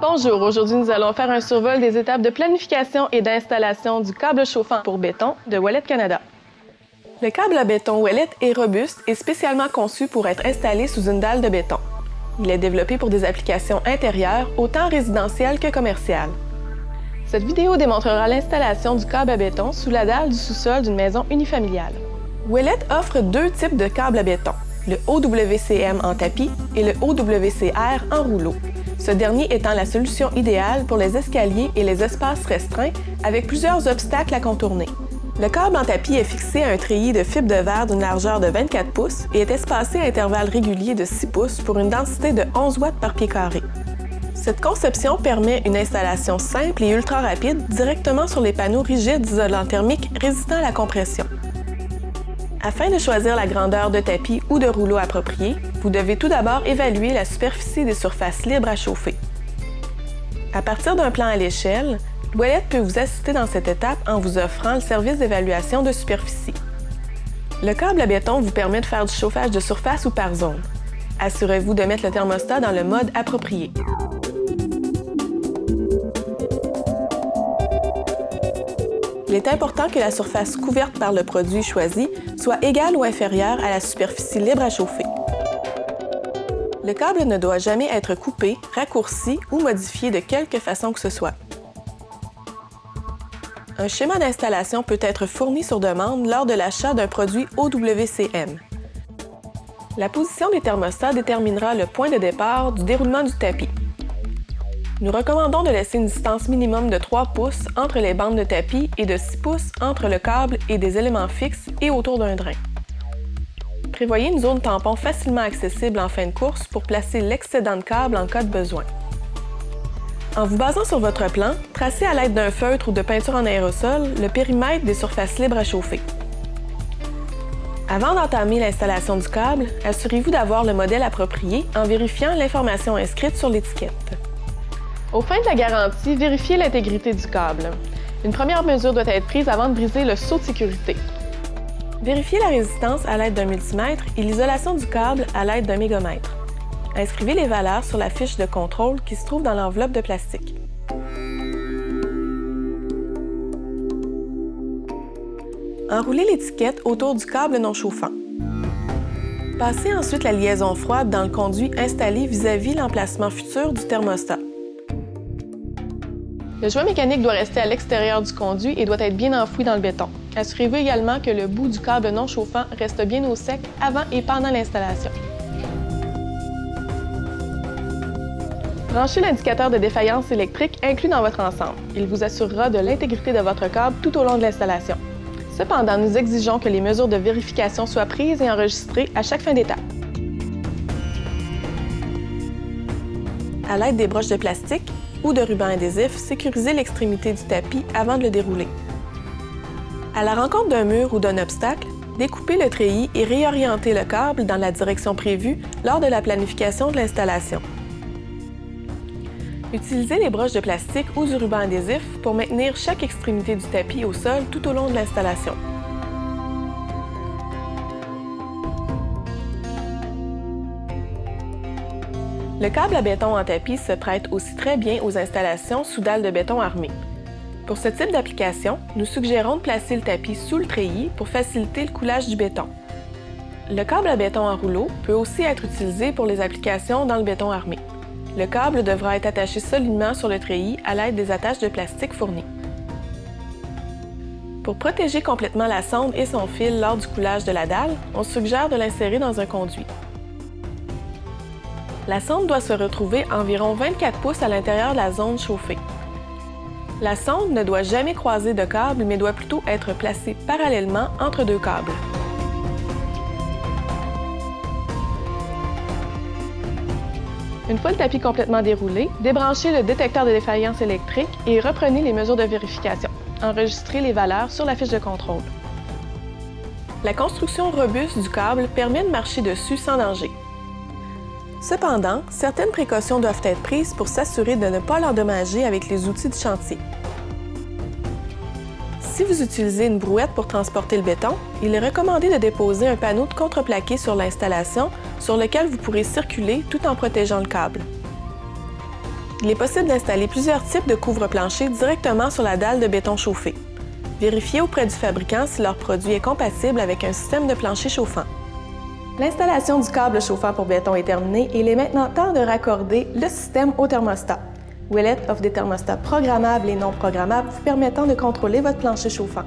Bonjour, aujourd'hui nous allons faire un survol des étapes de planification et d'installation du câble chauffant pour béton de Ouellet Canada. Le câble à béton Ouellet est robuste et spécialement conçu pour être installé sous une dalle de béton. Il est développé pour des applications intérieures, autant résidentielles que commerciales. Cette vidéo démontrera l'installation du câble à béton sous la dalle du sous-sol d'une maison unifamiliale. Ouellet offre deux types de câbles à béton, le OWCM en tapis et le OWCR en rouleau. Ce dernier étant la solution idéale pour les escaliers et les espaces restreints avec plusieurs obstacles à contourner. Le câble en tapis est fixé à un treillis de fibre de verre d'une largeur de 24 pouces et est espacé à intervalles réguliers de 6 pouces pour une densité de 11 watts par pied carré. Cette conception permet une installation simple et ultra rapide directement sur les panneaux rigides d'isolant thermique résistant à la compression. Afin de choisir la grandeur de tapis ou de rouleau approprié, vous devez tout d'abord évaluer la superficie des surfaces libres à chauffer. À partir d'un plan à l'échelle, Ouellet peut vous assister dans cette étape en vous offrant le service d'évaluation de superficie. Le câble à béton vous permet de faire du chauffage de surface ou par zone. Assurez-vous de mettre le thermostat dans le mode approprié. Il est important que la surface couverte par le produit choisi soit égale ou inférieure à la superficie libre à chauffer. Le câble ne doit jamais être coupé, raccourci ou modifié de quelque façon que ce soit. Un schéma d'installation peut être fourni sur demande lors de l'achat d'un produit OWCM. La position des thermostats déterminera le point de départ du déroulement du tapis. Nous recommandons de laisser une distance minimum de 3 pouces entre les bandes de tapis et de 6 pouces entre le câble et des éléments fixes et autour d'un drain. Prévoyez une zone tampon facilement accessible en fin de course pour placer l'excédent de câble en cas de besoin. En vous basant sur votre plan, tracez à l'aide d'un feutre ou de peinture en aérosol le périmètre des surfaces libres à chauffer. Avant d'entamer l'installation du câble, assurez-vous d'avoir le modèle approprié en vérifiant l'information inscrite sur l'étiquette. Aux fins de la garantie, vérifiez l'intégrité du câble. Une première mesure doit être prise avant de briser le seau de sécurité. Vérifiez la résistance à l'aide d'un multimètre et l'isolation du câble à l'aide d'un mégamètre. Inscrivez les valeurs sur la fiche de contrôle qui se trouve dans l'enveloppe de plastique. Enroulez l'étiquette autour du câble non chauffant. Passez ensuite la liaison froide dans le conduit installé vis-à-vis l'emplacement futur du thermostat. Le joint mécanique doit rester à l'extérieur du conduit et doit être bien enfoui dans le béton. Assurez-vous également que le bout du câble non chauffant reste bien au sec avant et pendant l'installation. Branchez l'indicateur de défaillance électrique inclus dans votre ensemble. Il vous assurera de l'intégrité de votre câble tout au long de l'installation. Cependant, nous exigeons que les mesures de vérification soient prises et enregistrées à chaque fin d'étape. À l'aide des broches de plastique ou de ruban adhésif, sécurisez l'extrémité du tapis avant de le dérouler. À la rencontre d'un mur ou d'un obstacle, découpez le treillis et réorientez le câble dans la direction prévue lors de la planification de l'installation. Utilisez les broches de plastique ou du ruban adhésif pour maintenir chaque extrémité du tapis au sol tout au long de l'installation. Le câble à béton en tapis se prête aussi très bien aux installations sous dalle de béton armée. Pour ce type d'application, nous suggérons de placer le tapis sous le treillis pour faciliter le coulage du béton. Le câble à béton en rouleau peut aussi être utilisé pour les applications dans le béton armé. Le câble devra être attaché solidement sur le treillis à l'aide des attaches de plastique fournies. Pour protéger complètement la sonde et son fil lors du coulage de la dalle, on suggère de l'insérer dans un conduit. La sonde doit se retrouver environ 24 pouces à l'intérieur de la zone chauffée. La sonde ne doit jamais croiser de câble, mais doit plutôt être placée parallèlement entre deux câbles. Une fois le tapis complètement déroulé, débranchez le détecteur de défaillance électrique et reprenez les mesures de vérification. Enregistrez les valeurs sur la fiche de contrôle. La construction robuste du câble permet de marcher dessus sans danger. Cependant, certaines précautions doivent être prises pour s'assurer de ne pas l'endommager avec les outils du chantier. Si vous utilisez une brouette pour transporter le béton, il est recommandé de déposer un panneau de contreplaqué sur l'installation sur lequel vous pourrez circuler tout en protégeant le câble. Il est possible d'installer plusieurs types de couvre-plancher directement sur la dalle de béton chauffé. Vérifiez auprès du fabricant si leur produit est compatible avec un système de plancher chauffant. L'installation du câble chauffant pour béton est terminée et il est maintenant temps de raccorder le système au thermostat. Ouellet offre des thermostats programmables et non programmables vous permettant de contrôler votre plancher chauffant.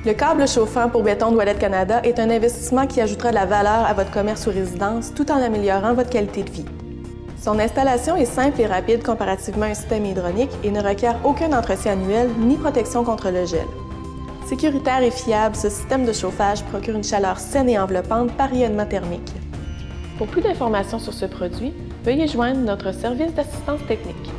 Le câble chauffant pour béton de Ouellet Canada est un investissement qui ajoutera de la valeur à votre commerce ou résidence tout en améliorant votre qualité de vie. Son installation est simple et rapide comparativement à un système hydraulique et ne requiert aucun entretien annuel ni protection contre le gel. Sécuritaire et fiable, ce système de chauffage procure une chaleur saine et enveloppante par rayonnement thermique. Pour plus d'informations sur ce produit, veuillez joindre notre service d'assistance technique.